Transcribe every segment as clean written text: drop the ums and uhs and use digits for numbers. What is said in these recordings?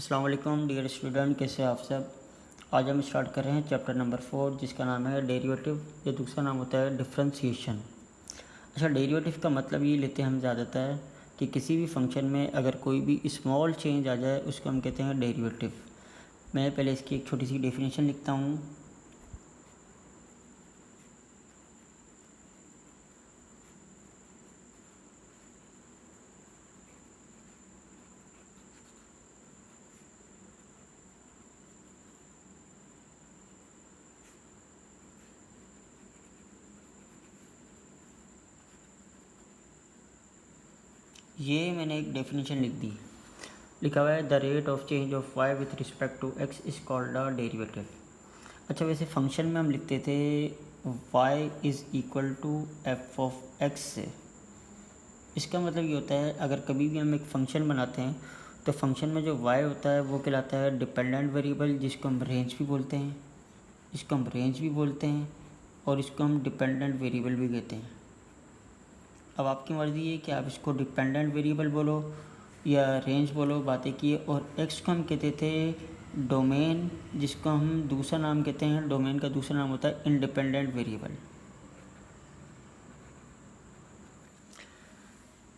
अस्सलाम वालेकुम dear student, कैसे आप सब। आज हम स्टार्ट कर रहे हैं चैप्टर नंबर 4 जिसका नाम है डेरिवेटिव। ये दूसरा नाम होता है डिफरेंशिएशन। अच्छा, डेरिवेटिव का मतलब ये लेते हैं हम ज़्यादातर कि किसी भी फंक्शन में अगर कोई भी स्मॉल चेंज आ जाए उसको हम कहते हैं डेरिवेटिव। मैं पहले इसकी एक छोटी सी डेफिनेशन लिखता हूँ। ये मैंने एक डेफिनेशन लिख दी। लिखा हुआ है the rate of change of y with respect to x is called a derivative. अच्छा, वैसे फंक्शन में हम लिखते थे y is equal to F of x से। इसका मतलब ये होता है अगर कभी भी हम एक फ़ंक्शन बनाते हैं तो फंक्शन में जो y होता है वो कहलाता है डिपेंडेंट वेरिएबल, जिसको हम रेंज भी बोलते हैं। इसको हम रेंज भी बोलते हैं और इसको हम डिपेंडेंट वेरिएबल भी कहते हैं। अब आपकी मर्ज़ी है कि आप इसको डिपेंडेंट वेरिएबल बोलो या रेंज बोलो, बातें किए। और x को हम कहते थे डोमेन, जिसको हम दूसरा नाम कहते हैं, डोमेन का दूसरा नाम होता है इंडिपेंडेंट वेरिएबल।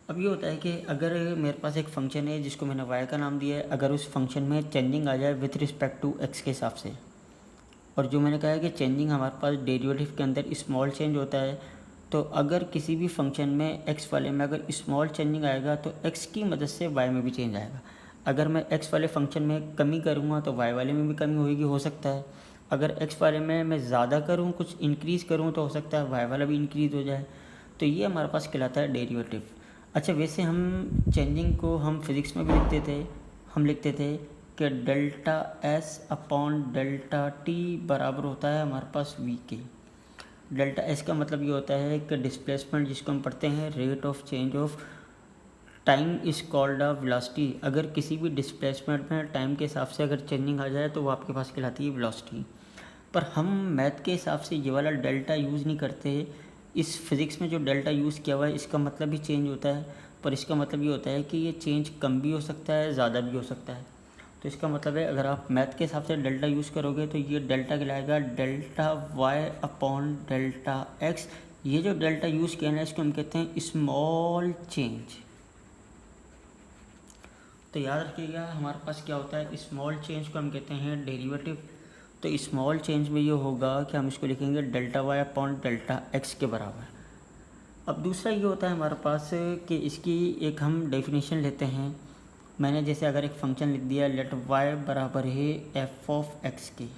अब ये होता है कि अगर मेरे पास एक फ़ंक्शन है जिसको मैंने y का नाम दिया है, अगर उस फंक्शन में चेंजिंग आ जाए विथ रिस्पेक्ट टू x के हिसाब से, और जो मैंने कहा है कि चेंजिंग हमारे पास डेरिवेटिव के अंदर स्मॉल चेंज होता है, तो अगर किसी भी फंक्शन में x वाले में अगर स्मॉल चेंजिंग आएगा तो x की मदद से y में भी चेंज आएगा। अगर मैं x वाले फंक्शन में कमी करूँगा तो y वाले में भी कमी होगी, हो सकता है। अगर x वाले में मैं ज़्यादा करूँ, कुछ इंक्रीज़ करूँ, तो हो सकता है y वाला भी इंक्रीज़ हो जाए। तो ये हमारे पास कहलाता है डेरिवेटिव। अच्छा, वैसे हम चेंजिंग को हम फिज़िक्स में भी लिखते थे। हम लिखते थे कि delta S upon delta T बराबर होता है हमारे पास वी के। डेल्टा एस का मतलब ये होता है कि डिस्प्लेसमेंट, जिसको हम पढ़ते हैं rate of change of time is called a velocity. अगर किसी भी डिस्प्लेसमेंट में टाइम के हिसाब से अगर चेंजिंग आ जाए तो वो आपके पास कहलाती है वेलोसिटी। पर हम मैथ के हिसाब से ये वाला डेल्टा यूज़ नहीं करते। इस फिज़िक्स में जो डेल्टा यूज़ किया हुआ है इसका मतलब भी चेंज होता है, पर इसका मतलब ये होता है कि ये चेंज कम भी हो सकता है, ज़्यादा भी हो सकता है। तो इसका मतलब है अगर आप मैथ के हिसाब से डेल्टा यूज़ करोगे तो ये डेल्टा कहलाएगा delta Y upon delta X. ये जो डेल्टा यूज़ किया है इसको हम कहते हैं स्मॉल चेंज। तो याद रखिएगा हमारे पास क्या होता है, स्मॉल चेंज को हम कहते हैं डेरिवेटिव। तो स्मॉल चेंज में ये होगा कि हम इसको लिखेंगे delta Y upon delta X के बराबर। अब दूसरा ये होता है हमारे पास कि इसकी एक हम डेफिनेशन लेते हैं। मैंने जैसे अगर एक फ़ंक्शन लिख दिया लेट वाई बराबर है एफ ऑफ एक्स की।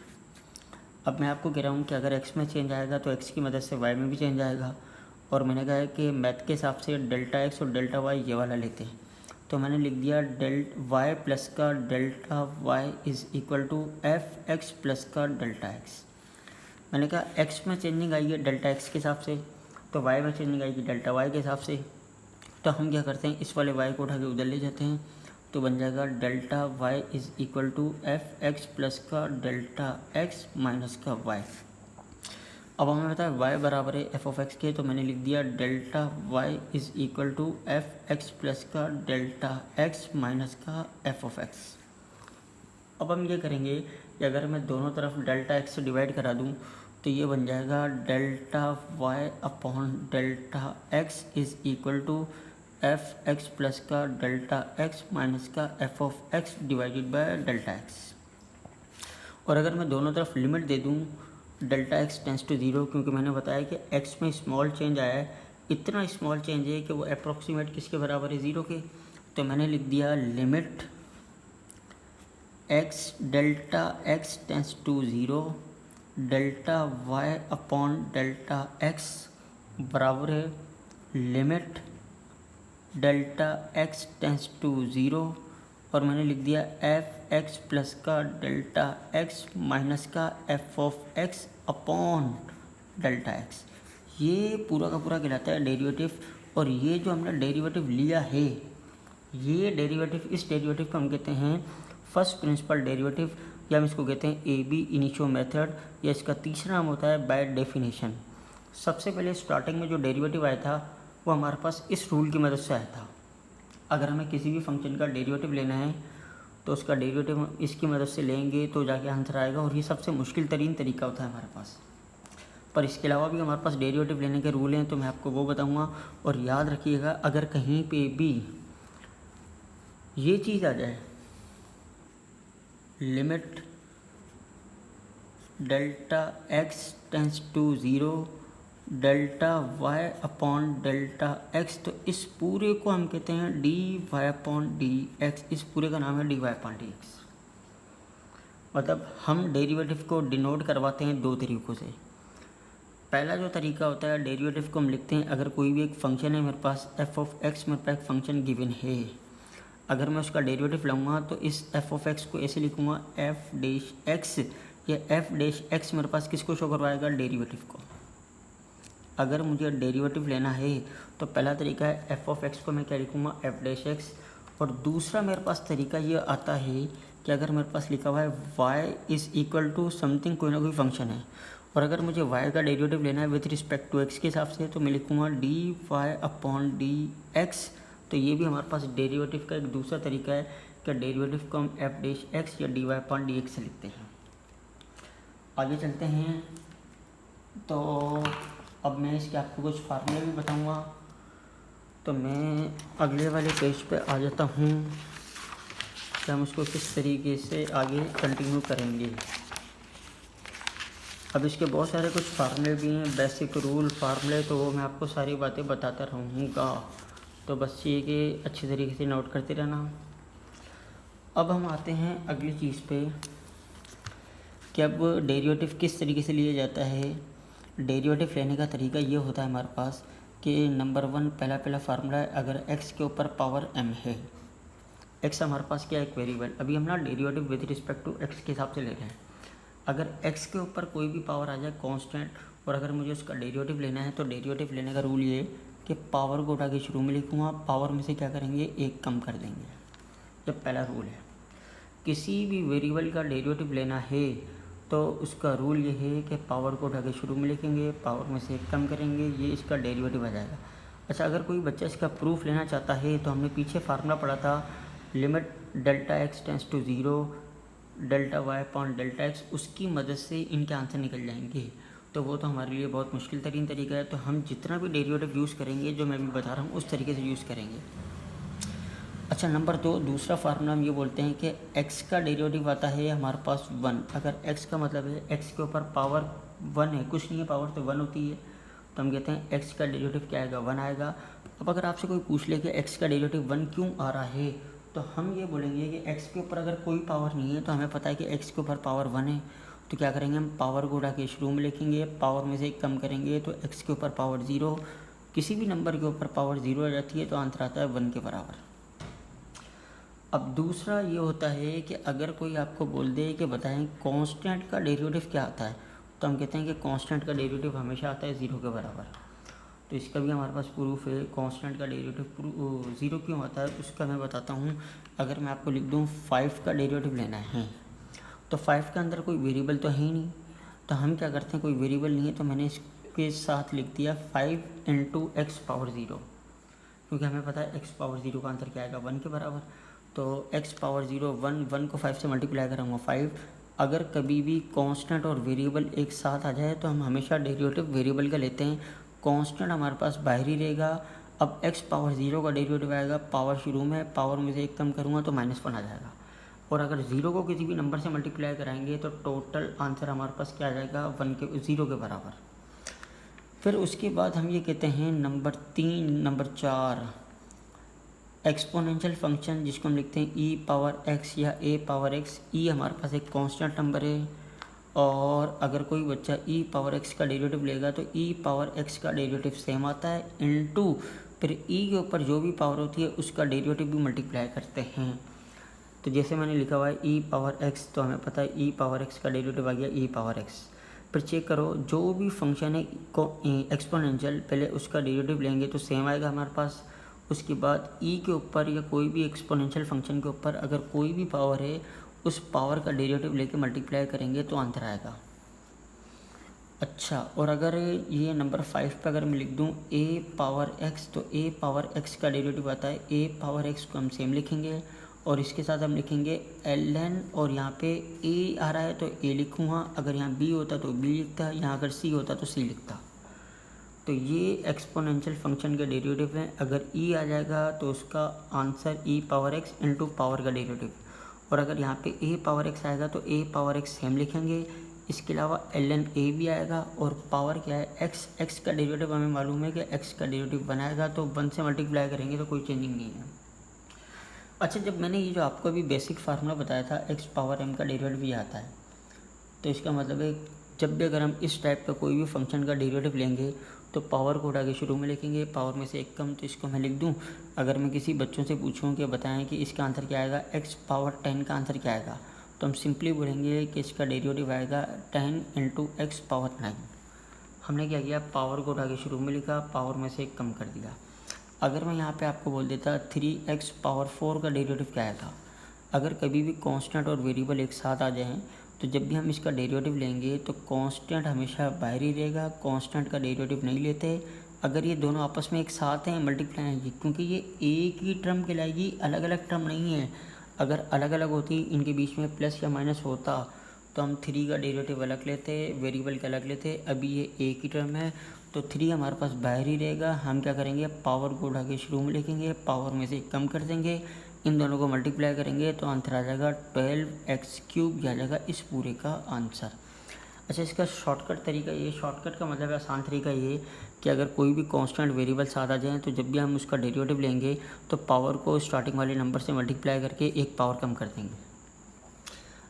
अब मैं आपको कह रहा हूँ कि अगर एक्स में चेंज आएगा तो एक्स की मदद से वाई में भी चेंज आएगा। और मैंने कहा है कि मैथ के हिसाब से डेल्टा एक्स और डेल्टा वाई ये वाला लेते हैं। तो मैंने लिख दिया वाई प्लस का delta Y is equal to F X plus का डेल्टा एक्स। मैंने कहा एक्स में चेंजिंग आई है डेल्टा एक्स के हिसाब से, तो वाई में चेंजिंग आएगी डेल्टा वाई के हिसाब से। तो हम क्या करते हैं, इस वाले वाई को उठा के उधर ले जाते हैं, तो बन जाएगा delta Y is equal to F X plus का डेल्टा एक्स माइनस का वाई। अब हमें पता है y बराबर है एफ ऑफ एक्स के, तो मैंने लिख दिया delta y is equal to F X plus का डेल्टा एक्स माइनस का एफ ऑफ एक्स। अब हम ये करेंगे कि अगर मैं दोनों तरफ डेल्टा एक्स से डिवाइड करा दूँ तो ये बन जाएगा delta y upon delta X is equal to F X plus का डेल्टा एक्स माइनस का F of X divided by delta X. और अगर मैं दोनों तरफ लिमिट दे दूँ delta X tends to zero, क्योंकि मैंने बताया कि एक्स में स्मॉल चेंज आया है, इतना स्मॉल चेंज है कि वो अप्रॉक्सीमेट किसके बराबर है, ज़ीरो के। तो मैंने लिख दिया limit X delta X tends to zero delta Y upon delta X बराबर है limit delta X tends to zero, और मैंने लिख दिया एफ एक्स प्लस का डेल्टा एक्स माइनस का F of X upon delta X. ये पूरा का पूरा कहलाता है डेरिवेटिव। और ये जो हमने डेरिवेटिव लिया है, ये डेरिवेटिव, इस डेरिवेटिव को हम कहते हैं फर्स्ट प्रिंसिपल डेरिवेटिव, या हम इसको कहते हैं ए बी इनिशियो मेथड, या इसका तीसरा नाम होता है बाय डेफिनेशन। सबसे पहले स्टार्टिंग में जो डेरिवेटिव आया था वो हमारे पास इस रूल की मदद से आया था। अगर हमें किसी भी फंक्शन का डेरिवेटिव लेना है तो उसका डेरिवेटिव इसकी मदद से लेंगे तो जाके आंसर आएगा, और ये सबसे मुश्किल तरीन तरीका होता है हमारे पास। पर इसके अलावा भी हमारे पास डेरिवेटिव लेने के रूल हैं, तो मैं आपको वो बताऊंगा। और याद रखिएगा, अगर कहीं पे भी ये चीज़ आ जाए, limit delta X tends to zero delta Y upon delta X, तो इस पूरे को हम कहते हैं D Y upon D X. इस पूरे का नाम है D Y upon D X. मतलब हम डेरिवेटिव को डिनोट करवाते हैं दो तरीक़ों से। पहला जो तरीका होता है, डेरिवेटिव को हम लिखते हैं, अगर कोई भी एक फंक्शन है मेरे पास एफ ऑफ एक्स, मेरे पास एक फंक्शन गिवन है, अगर मैं उसका डेरिवेटिव लूँगा तो इस एफ ऑफ एक्स को ऐसे लिखूँगा एफ डैश एक्स। या एफ डैश एक्स मेरे पास किसको शो करवाएगा, डेरिवेटिव को। अगर मुझे डेरिवेटिव लेना है तो पहला तरीका है एफ ऑफ एक्स को मैं क्या लिखूँगा, एफ डैश एक्स। और दूसरा मेरे पास तरीका ये आता है कि अगर मेरे पास लिखा हुआ है Y is equal to something, कोई ना कोई फंक्शन है, और अगर मुझे y का डेरिवेटिव लेना है विथ रिस्पेक्ट टू x के हिसाब से, तो मैं लिखूँगा D Y upon D X. तो ये भी हमारे पास डेरिवेटिव का एक दूसरा तरीका है कि डेरिवेटिव को हम एफ डैश एक्स या D Y upon D X से लिखते हैं। आगे चलते हैं, तो अब मैं इसके आपको कुछ फार्मूले भी बताऊँगा। तो मैं अगले वाले पेज पे आ जाता हूँ कि हम उसको किस तरीके से आगे कंटिन्यू करेंगे। अब इसके बहुत सारे कुछ फार्मूले भी हैं, बेसिक रूल फार्मूले, तो वो मैं आपको सारी बातें बताता रहूँगा। तो बस ये कि अच्छी तरीके से नोट करते रहना। अब हम आते हैं अगली चीज़ पे कि अब डेरिवेटिव किस तरीके से लिया जाता है। डेरिवेटिव लेने का तरीका ये होता है हमारे पास कि नंबर 1 पहला फार्मूला है, अगर x के ऊपर पावर m है, x हमारे पास क्या है, एक वेरिएबल। अभी हम ना derivative with respect to x के हिसाब से ले रहे हैं। अगर x के ऊपर कोई भी पावर आ जाए कांस्टेंट, और अगर मुझे उसका डेरिवेटिव लेना है, तो डेरिवेटिव लेने का रूल ये कि पावर को उठा के शुरू में लिखूँगा, पावर में से क्या करेंगे, एक कम कर देंगे। जब पहला रूल है, किसी भी वेरिएबल का डेरिवेटिव लेना है तो उसका रूल ये है कि पावर को उठा के शुरू में लिखेंगे, पावर में से एक कम करेंगे, ये इसका डेरिवेटिव आ जाएगा। अच्छा, अगर कोई बच्चा इसका प्रूफ लेना चाहता है तो हमने पीछे फार्मूला पढ़ा था, limit delta X tends to zero delta Y upon delta X, उसकी मदद से इनके आंसर निकल जाएंगे। तो वो तो हमारे लिए बहुत मुश्किल तरीन तरीका है। तो हम जितना भी डेरिवेटिव यूज़ करेंगे, जो मैं भी बता रहा हूँ, उस तरीके से यूज़ करेंगे। अच्छा, नंबर 2 दूसरा फार्मूला हम ये बोलते हैं कि x का डेरिवेटिव आता है हमारे पास 1। अगर x का मतलब है x के ऊपर पावर 1 है, कुछ नहीं है, पावर तो 1 होती है, तो हम कहते हैं x का डेरिवेटिव क्या आएगा, 1 आएगा। अब अगर आपसे कोई पूछ ले कि x का डेरिवेटिव 1 क्यों आ रहा है, तो हम ये बोलेंगे कि x के ऊपर अगर कोई पावर नहीं है, तो हमें पता है कि x के ऊपर पावर 1 है, तो क्या करेंगे, हम पावर को उठा के शुरू में लिखेंगे, पावर में से एक कम करेंगे, तो x के ऊपर पावर 0, किसी भी नंबर के ऊपर पावर 0 आ जाती है, तो आंसर आता है 1 के बराबर। अब दूसरा ये होता है कि अगर कोई आपको बोल दे कि बताएं कांस्टेंट का डेरिवेटिव क्या आता है, तो हम कहते हैं कि कांस्टेंट का डेरिवेटिव हमेशा आता है 0 के बराबर। तो इसका भी हमारे पास प्रूफ है, कांस्टेंट का डेरिवेटिव 0 क्यों आता है उसका मैं बताता हूँ। अगर मैं आपको लिख दूँ 5 का डेरिवेटिव लेना है, तो 5 के अंदर कोई वेरिएबल तो है ही नहीं, तो हम क्या करते हैं, कोई वेरिएबल नहीं है, तो मैंने इसके साथ लिख दिया 5 इंटू एक्स पावर 0, क्योंकि हमें पता है एक्स पावर 0 का आंसर क्या आएगा, 1 के बराबर। तो x पावर 0 1 को 5 से मल्टीप्लाई करूँगा 5। अगर कभी भी कांस्टेंट और वेरिएबल एक साथ आ जाए तो हम हमेशा डेरिवेटिव वेरिएबल का लेते हैं। कांस्टेंट हमारे पास बाहर ही रहेगा। अब x पावर 0 का डेरिवेटिव आएगा, पावर शुरू में, पावर में से एक कम करूँगा तो -1 आ जाएगा। और अगर 0 को किसी भी नंबर से मल्टीप्लाई कराएंगे तो टोटल आंसर हमारे पास क्या आ जाएगा, 0 के बराबर। फिर उसके बाद हम ये कहते हैं नंबर 4 एक्सपोनेंशियल फंक्शन, जिसको हम लिखते हैं e पावर x या a पावर x। e हमारे पास एक कांस्टेंट नंबर है, और अगर कोई बच्चा e पावर x का डेरिवेटिव लेगा तो e पावर x का डेरिवेटिव सेम आता है, इनटू फिर e के ऊपर जो भी पावर होती है उसका डेरिवेटिव भी मल्टीप्लाई करते हैं। तो जैसे मैंने लिखा हुआ है e पावर x, तो हमें पता है e पावर x का डेरिवेटिव आ गया e पावर x। फिर चेक करो, जो भी फंक्शन है एक्सपोनेंशियल, पहले उसका डेरिवेटिव लेंगे तो सेम आएगा हमारे पास। उसके बाद e के ऊपर या कोई भी एक्सपोनेंशियल फंक्शन के ऊपर अगर कोई भी पावर है, उस पावर का डेरिवेटिव लेके मल्टीप्लाई करेंगे तो आंसर आएगा। अच्छा, और अगर ये नंबर 5 पे अगर मैं लिख दूँ a पावर x, तो a पावर x का डेरिवेटिव आता है a पावर x को हम सेम लिखेंगे, और इसके साथ हम लिखेंगे ln, और यहाँ पे a आ रहा है तो a लिखूँगा, अगर यहाँ b होता तो b लिखता, यहाँ अगर c होता तो c लिखता। तो ये एक्सपोनेंशियल फंक्शन के डेरिवेटिव हैं। अगर e आ जाएगा तो उसका answer e power x into power का डेरिवेटिव, और अगर यहाँ पे a पावर x आएगा तो a पावर x सेम लिखेंगे। इसके अलावा ln a भी आएगा, और पावर क्या है x का डेरिवेटिव हमें मालूम है कि x का डेरिवेटिव बनाएगा तो 1 से मल्टीप्लाई करेंगे तो कोई चेंजिंग नहीं है। अच्छा, जब मैंने ये जो आपको अभी बेसिक फार्मूला बताया था x पावर m का डेरिवेटिव भी आता है, तो इसका मतलब है जब भी अगर हम इस टाइप का कोई भी फंक्शन का डेरिवेटिव लेंगे तो पावर को उठा के शुरू में लिखेंगे, पावर में से एक कम, तो इसको मैं लिख दूं। अगर मैं किसी बच्चों से पूछूं कि बताएं कि इसका आंसर क्या आएगा, x पावर 10 का आंसर क्या आएगा, तो हम सिंपली बोलेंगे कि इसका डेरिवेटिव आएगा 10 इंटू एक्स पावर 9। हमने क्या किया, पावर को उठा के शुरू में लिखा, पावर में से एक कम कर दिया। अगर मैं यहाँ पे आपको बोल देता 3x पावर 4 का डेरिवेटिव क्या आएगा, अगर कभी भी कांस्टेंट और वेरिएबल एक साथ आ जाएं तो जब भी हम इसका डेरिवेटिव लेंगे तो कांस्टेंट हमेशा बाहर ही रहेगा, कांस्टेंट का डेरिवेटिव नहीं लेते। अगर ये दोनों आपस में एक साथ हैं मल्टीप्लाई आएगी, क्योंकि ये एक ही टर्म कहलाएगी, अलग अलग टर्म नहीं है। अगर अलग अलग होती, इनके बीच में प्लस या माइनस होता तो हम 3 का डेरिवेटिव अलग लेते, वेरिएबल का अलग लेते। अभी ये एक ही टर्म है तो 3 हमारे पास बाहर ही रहेगा। हम क्या करेंगे, पावर को उठा के शुरू में लिखेंगे, पावर में से कम कर देंगे, इन दोनों को मल्टीप्लाई करेंगे तो आंसर आ जाएगा 12x³ आ जाएगा इस पूरे का आंसर। अच्छा, इसका शॉर्टकट तरीका ये, शॉर्टकट का मतलब आसान तरीका ये कि अगर कोई भी कांस्टेंट वेरिएबल साथ आ जाए तो जब भी हम उसका डेरिवेटिव लेंगे तो पावर को स्टार्टिंग वाले नंबर से मल्टीप्लाई करके एक पावर कम कर देंगे।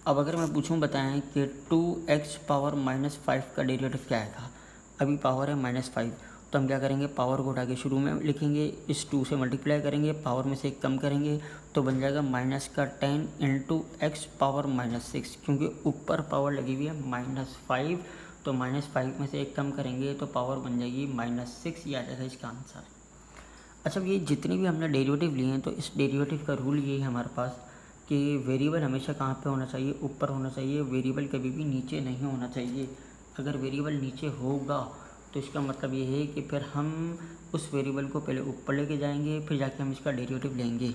अब अगर मैं पूछूं बताएं कि 2x पावर -5 का डेरिवेटिव क्या आएगा, अभी पावर है -5, तो हम क्या करेंगे, पावर को उठा के शुरू में लिखेंगे, इस 2 से मल्टीप्लाई करेंगे, पावर में से एक कम करेंगे तो बन जाएगा -10 इंटू एक्स पावर -6, क्योंकि ऊपर पावर लगी हुई है -5, तो -5 में से एक कम करेंगे तो पावर बन जाएगी -6, ये आ जाएगा इसका आंसर। अच्छा, ये जितने भी हमने डेरिवेटिव लिए हैं तो इस डेरिवेटिव का रूल ये है हमारे पास कि वेरिएबल हमेशा कहाँ पे होना चाहिए, ऊपर होना चाहिए, वेरिएबल कभी भी नीचे नहीं होना चाहिए। अगर वेरिएबल नीचे होगा तो इसका मतलब ये है कि फिर हम उस वेरिएबल को पहले ऊपर लेके जाएंगे, फिर जाके हम इसका डेरिवेटिव लेंगे।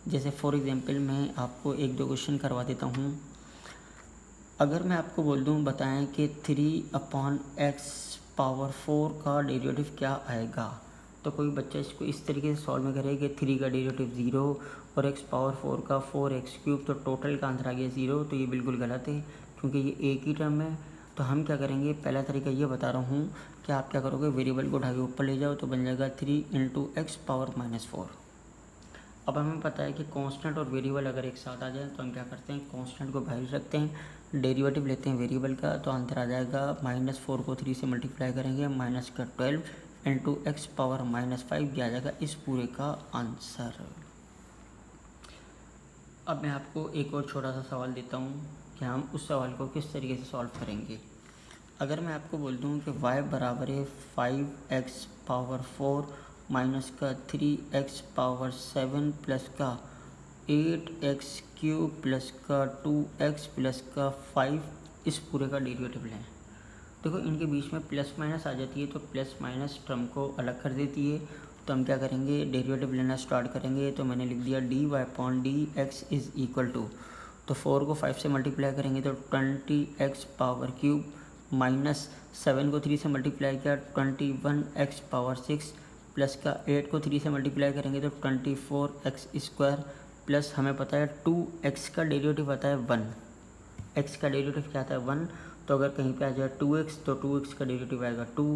जैसे फॉर एग्जांपल मैं आपको 1-2 क्वेश्चन करवा देता हूँ। अगर मैं आपको बोल दूँ बताएं कि 3/x पावर 4 का डेरिवेटिव क्या आएगा, तो कोई बच्चा इसको इस तरीके से सॉल्व में करे कि 3 का डेरिवेटिव 0 और x पावर 4 का 4x³, तो टोटल का आंसर आ गया 0, तो ये बिल्कुल गलत है क्योंकि ये एक ही टर्म है। तो हम क्या करेंगे, पहला तरीका ये बता रहा हूँ कि आप क्या करोगे, वेरिएबल को उठा के ऊपर ले जाओ तो बन जाएगा 3 इंटू एक्स पावर -4। अब हमें पता है कि कांस्टेंट और वेरिएबल अगर एक साथ आ जाए तो हम क्या करते हैं, कांस्टेंट को बाहर रखते हैं, डेरिवेटिव लेते हैं वेरिएबल का, तो आंसर आ जाएगा -4 को 3 से मल्टीप्लाई करेंगे, -12 इंटू एक्स पावर -5 दिया जाएगा इस पूरे का आंसर। अब मैं आपको एक और छोटा सा सवाल देता हूँ कि हम उस सवाल को किस तरीके से सॉल्व करेंगे। अगर मैं आपको बोल दूँ कि y बराबर है 5x पावर 4 माइनस का 3x पावर 7 प्लस का 8x³ प्लस का 2x प्लस का 5, इस पूरे का डेरिवेटिव लें। देखो इनके बीच में प्लस माइनस आ जाती है तो प्लस माइनस टर्म को अलग कर देती है। तो हम क्या करेंगे, डेरिवेटिव लेना स्टार्ट करेंगे। तो मैंने लिख दिया dy/dx इज़ इक्वल टू, तो 4 को 5 से मल्टीप्लाई करेंगे तो 20x पावर क्यूब माइनस 7 को 3 से मल्टीप्लाई किया 21x पावर 6 प्लस का 8 को 3 से मल्टीप्लाई करेंगे तो 24x² प्लस हमें पता है 2x का डेरिवेटिव आता है 1, x का डेरिवेटिव क्या आता है 1, तो अगर कहीं पे आ जाए 2x तो 2x का डेरिवेटिव आएगा 2,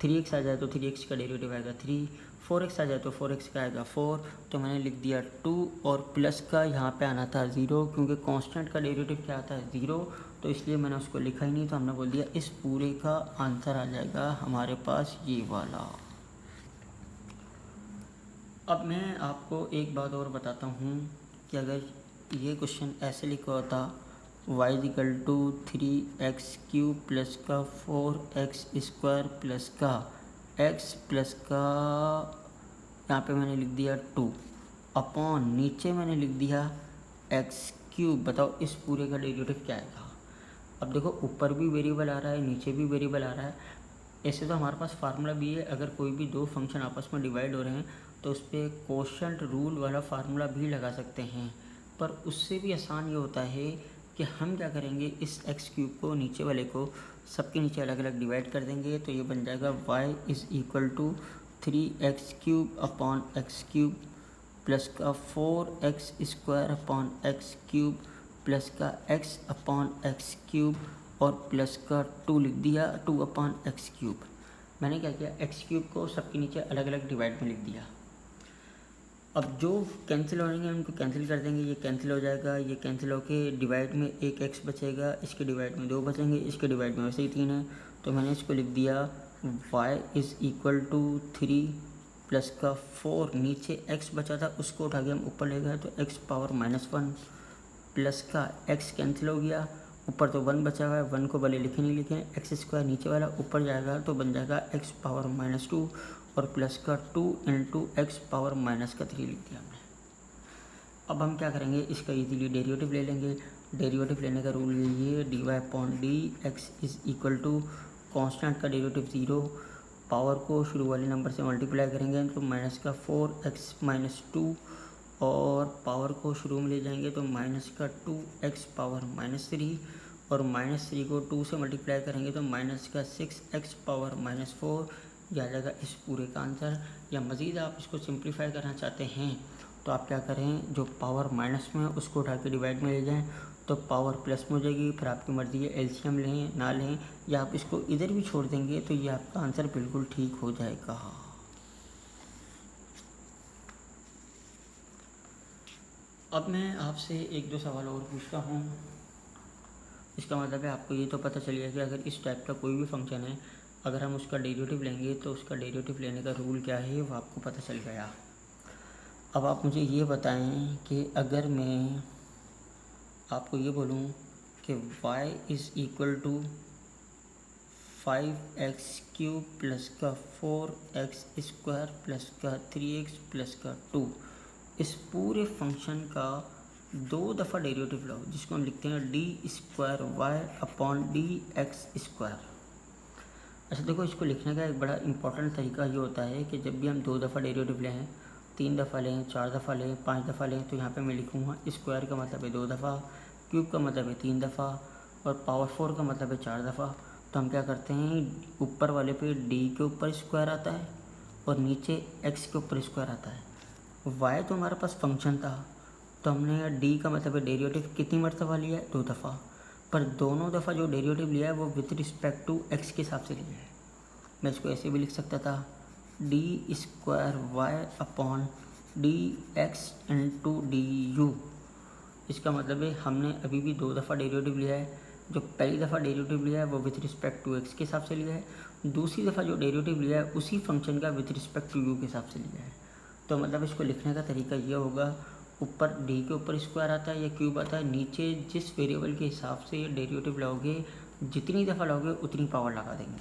3x आ जाए तो 3x का डेरिवेटिव आएगा 3, 4x आ जाए तो 4x का आएगा 4। तो मैंने लिख दिया 2 और प्लस का यहाँ पे आना था 0, क्योंकि कांस्टेंट का डेरिवेटिव क्या आता है 0, तो इसलिए मैंने उसको लिखा ही नहीं। तो हमने बोल दिया इस पूरे का आंसर आ जाएगा हमारे पास ये वाला। अब मैं आपको एक बात और बताता हूँ कि अगर ये क्वेश्चन ऐसे लिखा होता y = 3x³ प्लस का 4x² प्लस का x प्लस का, यहाँ पे मैंने लिख दिया 2 अपॉन नीचे मैंने लिख दिया x³, बताओ इस पूरे का डेरिवेटिव क्या आएगा। अब देखो ऊपर भी वेरिएबल आ रहा है, नीचे भी वेरिएबल आ रहा है। ऐसे तो हमारे पास फार्मूला भी है, अगर कोई भी दो फंक्शन आपस में डिवाइड हो रहे हैं तो उस पर कोशेंट रूल वाला फार्मूला भी लगा सकते हैं। पर उससे भी आसान ये होता है कि हम क्या करेंगे, इस एक्स क्यूब को नीचे वाले को सबके नीचे अलग अलग डिवाइड कर देंगे। तो ये बन जाएगा y is equal to 3x³ upon X cube plus का 4x² upon X cube plus का x अपॉन एक्स क्यूब और प्लस का 2 लिख दिया, 2 अपॉन एक्स क्यूब। मैंने क्या किया, एक्स क्यूब को सबके नीचे अलग अलग डिवाइड में लिख दिया। अब जो कैंसिल हो जाएंगे उनको कैंसिल कर देंगे, ये कैंसिल हो जाएगा, ये कैंसिल होके डिवाइड में एक एक्स बचेगा, इसके डिवाइड में 2 बचेंगे, इसके डिवाइड में वैसे ही 3 है। तो मैंने इसको लिख दिया y is equal to 3 plus का 4, नीचे x बचा था उसको उठा के हम ऊपर ले गए तो x पावर -1 प्लस का x कैंसिल हो गया, ऊपर तो 1 बचा हुआ है, 1 को भले लिखे नहीं लिखे, x² नीचे वाला ऊपर जाएगा तो बन जाएगा x पावर -2 और प्लस का 2 इंटू एक्स पावर -3 लिख दिया हमने। अब हम क्या करेंगे, इसका इजीली डेरिवेटिव ले लेंगे। डेरिवेटिव लेने का रूल यही है, dy upon D X is equal to constant का डेरिवेटिव 0, पावर को शुरू वाले नंबर से मल्टीप्लाई करेंगे तो माइनस का 4x - 2 और पावर को शुरू में ले जाएंगे तो माइनस का 2x पावर -3 और -3 को 2 से मल्टीप्लाई करेंगे तो माइनस का 6x पावर -4 आ जाएगा इस पूरे का आंसर। या मज़ीद आप इसको सिंप्लीफाई करना चाहते हैं तो आप क्या करें, जो पावर माइनस में है उसको उठा के डिवाइड में ले जाएं तो पावर प्लस में हो जाएगी। फिर आपकी मर्ज़ी है एलसीएम लें ना लें, या आप इसको इधर भी छोड़ देंगे तो ये आपका आंसर बिल्कुल ठीक हो जाएगा। अब मैं आपसे 1-2 सवाल और पूछता हूँ। इसका मतलब है आपको ये तो पता चल गया कि अगर इस टाइप का कोई भी फंक्शन है, अगर हम उसका डेरिवेटिव लेंगे तो उसका डेरिवेटिव लेने का रूल क्या है वो आपको पता चल गया। अब आप मुझे ये बताएं कि अगर मैं आपको ये बोलूं कि y is equal to 5x³ plus का 4x² प्लस का 3x प्लस का 2, इस पूरे फंक्शन का 2 दफ़ा डेरिवेटिव लो, जिसको हम लिखते हैं d² अपॉन dx²। अच्छा देखो, इसको लिखने का एक बड़ा इंपॉर्टेंट तरीका ये होता है कि जब भी हम 2 दफ़ा डेरिवेटिव लें, 3 दफ़ा लें, 4 दफ़ा लें, 5 दफ़ा लें, तो यहाँ पे मैं लिखूँगा स्क्वायर का मतलब है 2 दफ़ा, क्यूब का मतलब है 3 दफ़ा और पावर 4 का मतलब है 4 दफ़ा। तो हम क्या करते हैं, ऊपर वाले पे d के ऊपर स्क्वायर आता है और नीचे x के ऊपर स्क्वायर आता है। y तो हमारे पास फंक्शन था तो हमने d का मतलब है डेरिवेटिव कितनी मरतबा लिया है, 2 दफ़ा, पर दोनों दफ़ा जो डेरिवेटिव लिया है वो विथ रिस्पेक्ट टू x के हिसाब से लिया है। मैं इसको ऐसे भी लिख सकता था, d² y upon dx into du। इसका मतलब है हमने अभी भी 2 दफ़ा डेरिवेटिव लिया है। जो पहली दफ़ा डेरिवेटिव लिया है वो विथ रिस्पेक्ट टू x के हिसाब से लिया है, दूसरी दफ़ा जो डेरिवेटिव लिया है उसी फंक्शन का विथ रिस्पेक्ट टू u के हिसाब से लिया है। तो मतलब इसको लिखने का तरीका ये होगा, ऊपर d के ऊपर स्क्वायर आता है या क्यूब आता है, नीचे जिस वेरिएबल के हिसाब से ये डेरिवेटिव लोगे, जितनी दफ़ा लोगे उतनी पावर लगा देंगे।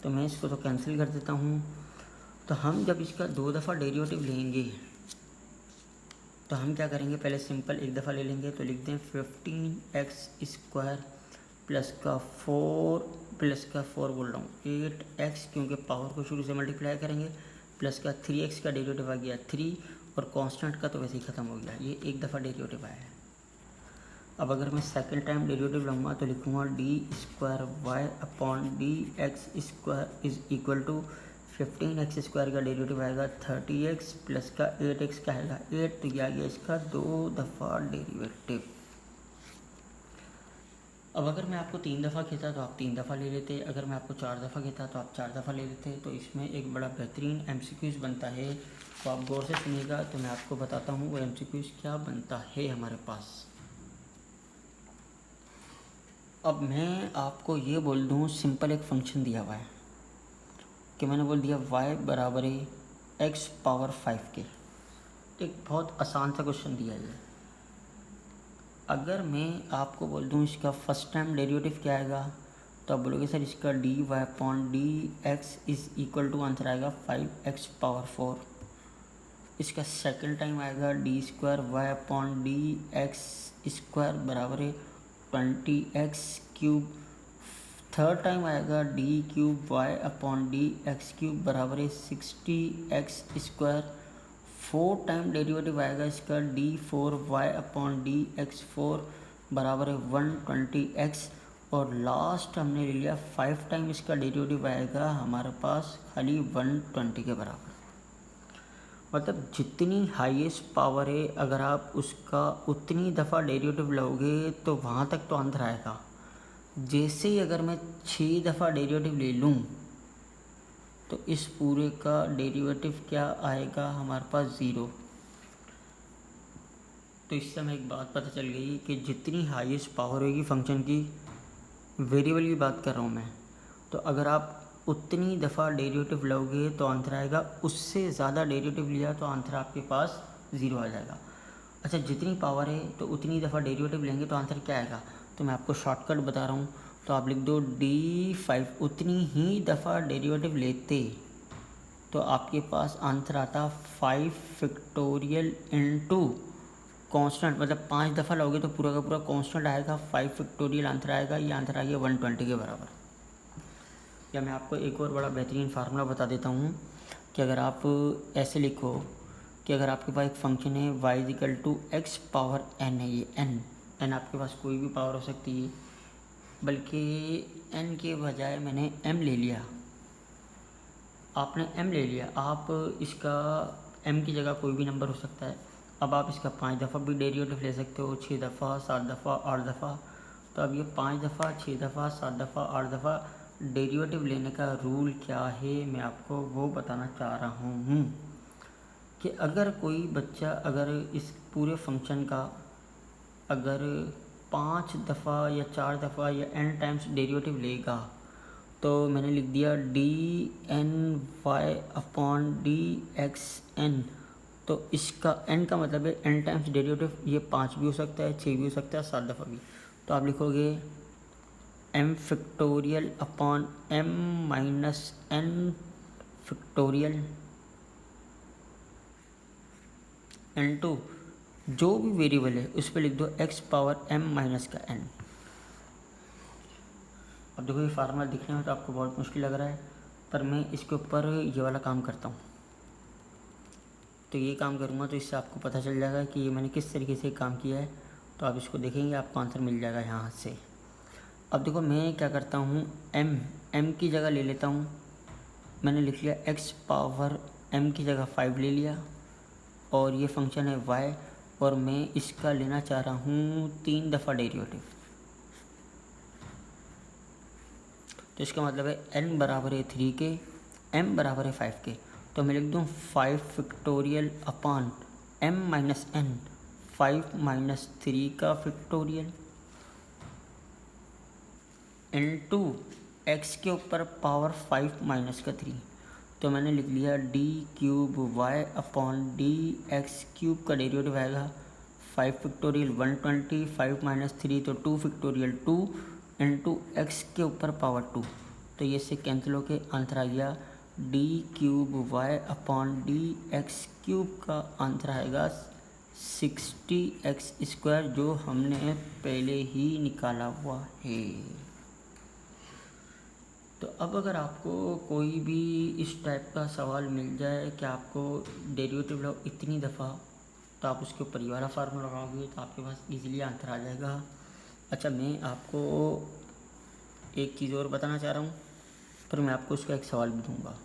तो मैं इसको तो कैंसिल कर देता हूँ। तो हम जब इसका 2 दफ़ा डेरिवेटिव लेंगे तो हम क्या करेंगे, पहले सिंपल एक दफ़ा ले लेंगे तो लिख दें 15x² प्लस का 4 बोल रहा हूँ 8x, क्योंकि पावर को शुरू से मल्टीप्लाई करेंगे, प्लस का 3x का डेरिवेटिव आ गया 3 और कांस्टेंट का तो वैसे ही ख़त्म हो गया, ये एक दफ़ा डेरिवेटिव आया है। अब अगर मैं सेकंड टाइम डेरिवेटिव लूँगा तो लिखूँगा d² upon dx² is equal to 15x² का डेरिवेटिव आएगा 30x प्लस का 8x का आएगा 8, तो ये आ गया इसका 2 दफ़ा डेरिवेटिव। अब अगर मैं आपको 3 दफ़ा कहता तो आप 3 दफ़ा ले लेते, अगर मैं आपको 4 दफ़ा कहता तो आप 4 दफ़ा ले लेते। तो इसमें एक बड़ा बेहतरीन MCQs बनता है, तो आप गौर से सुनिएगा। तो मैं आपको बताता हूँ वो MCQs क्या बनता है हमारे पास। अब मैं आपको ये बोल दूँ, सिंपल एक फंक्शन दिया हुआ है कि मैंने बोल दिया y बराबर है x पावर 5 के। एक बहुत आसान सा क्वेश्चन दिया है। अगर मैं आपको बोल दूं इसका फर्स्ट टाइम डेरिवेटिव क्या आएगा, तो आप बोलोगे सर इसका dy upon dx is equal to answer आएगा 5x पावर 4। इसका सेकंड टाइम आएगा d² अपॉन dx² बराबर है 20x³। थर्ड टाइम आएगा d³ y अपॉन dx³ बराबर है 60x²। 4 टाइम डेरिवेटिव आएगा इसका d4y/dx4 बराबर है 120x, और लास्ट हमने ले लिया 5 टाइम इसका डेरिवेटिव आएगा हमारे पास खाली 120 के बराबर। मतलब जितनी हाईएस्ट पावर है अगर आप उसका उतनी दफ़ा डेरिवेटिव लोगे तो वहाँ तक तो आंसर आएगा। जैसे ही अगर मैं 6 दफ़ा डेरिवेटिव ले लूँ तो इस पूरे का डेरिवेटिव क्या आएगा हमारे पास 0। तो इससे हमें एक बात पता चल गई कि जितनी हाईएस्ट पावर होगी फंक्शन की, वेरिएबल की बात कर रहा हूँ मैं, तो अगर आप उतनी दफ़ा डेरिवेटिव लोगे तो आंसर आएगा, उससे ज़्यादा डेरिवेटिव लिया तो आंसर आपके पास 0 आ जाएगा। अच्छा, जितनी पावर है तो उतनी दफ़ा डेरिवेटिव लेंगे तो आंसर क्या आएगा, तो मैं आपको शॉर्टकट बता रहा हूँ। तो आप लिख दो d5, उतनी ही दफ़ा डेरिवेटिव लेते तो आपके पास आंसर आता 5 फैक्टोरियल इंटू कांस्टेंट, मतलब 5 दफ़ा लोगे तो पूरा का पूरा कांस्टेंट आएगा, 5 फैक्टोरियल आंसर आएगा। ये आंसर आ गया 120 के बराबर। या मैं आपको एक और बड़ा बेहतरीन फार्मूला बता देता हूँ कि अगर आप ऐसे लिखो कि अगर आपके पास एक फंक्शन है y = x पावर n है, ये n आपके पास कोई भी पावर हो सकती है, बल्कि n के बजाय मैंने m ले लिया, आपने m ले लिया, आप इसका m की जगह कोई भी नंबर हो सकता है। अब आप इसका 5 दफ़ा भी डेरिवेटिव ले सकते हो, 6 दफ़ा, 7 दफ़ा, 8 दफ़ा। तो अब ये 5 दफ़ा, 6 दफ़ा, 7 दफ़ा, 8 दफ़ा डेरिवेटिव लेने का रूल क्या है, मैं आपको वो बताना चाह रहा हूँ कि अगर कोई बच्चा अगर इस पूरे फंक्शन का अगर 5 दफ़ा या 4 दफ़ा या n टाइम्स डेरिवेटिव लेगा तो मैंने लिख दिया dny/dxn। तो इसका n का मतलब है n टाइम्स डेरिवेटिव, ये 5 भी हो सकता है, 6 भी हो सकता है, 7 दफ़ा भी। तो आप लिखोगे m factorial upon m minus n factorial n2, जो भी वेरिएबल है उस पर लिख दो x पावर m माइनस का n। अब देखो ये फार्मूला दिखने में तो आपको बहुत मुश्किल लग रहा है, पर मैं इसके ऊपर ये वाला काम करता हूँ। तो ये काम करूँगा तो इससे आपको पता चल जाएगा कि ये मैंने किस तरीके से काम किया है। तो आप इसको देखेंगे, आपको आंसर मिल जाएगा यहाँ से। अब देखो मैं क्या करता हूँ, m की जगह ले लेता हूँ, मैंने लिख लिया x पावर m की जगह 5 ले लिया, और ये फंक्शन है y, और मैं इसका लेना चाह रहा हूँ 3 दफ़ा डेरिवेटिव। तो इसका मतलब है n बराबर है 3 के, m बराबर है 5 के। तो मैं लिख दूँ 5 factorial upon m minus n, 5 minus 3 का फैक्टोरियल इंटू x के ऊपर पावर 5 माइनस का 3। तो मैंने लिख लिया d³ का डेरिवेटिव आएगा 5 फैक्टोरियल 120, 5 माइनस 3 तो 2 फैक्टोरियल 2 इंटू एक्स के ऊपर पावर 2। तो ये से कैंसिल होके आंसर आ गया d³ का आंसर आएगा 60x², जो हमने पहले ही निकाला हुआ है। तो अब अगर आपको कोई भी इस टाइप का सवाल मिल जाए कि आपको डेरिवेटिव लो इतनी दफ़ा, तो आप उसके ऊपर ये वाला फार्मूला लगाओगे तो आपके पास इजीली आंसर आ जाएगा। अच्छा, मैं आपको एक चीज़ और बताना चाह रहा हूँ, पर मैं आपको उसका एक सवाल भी दूँगा।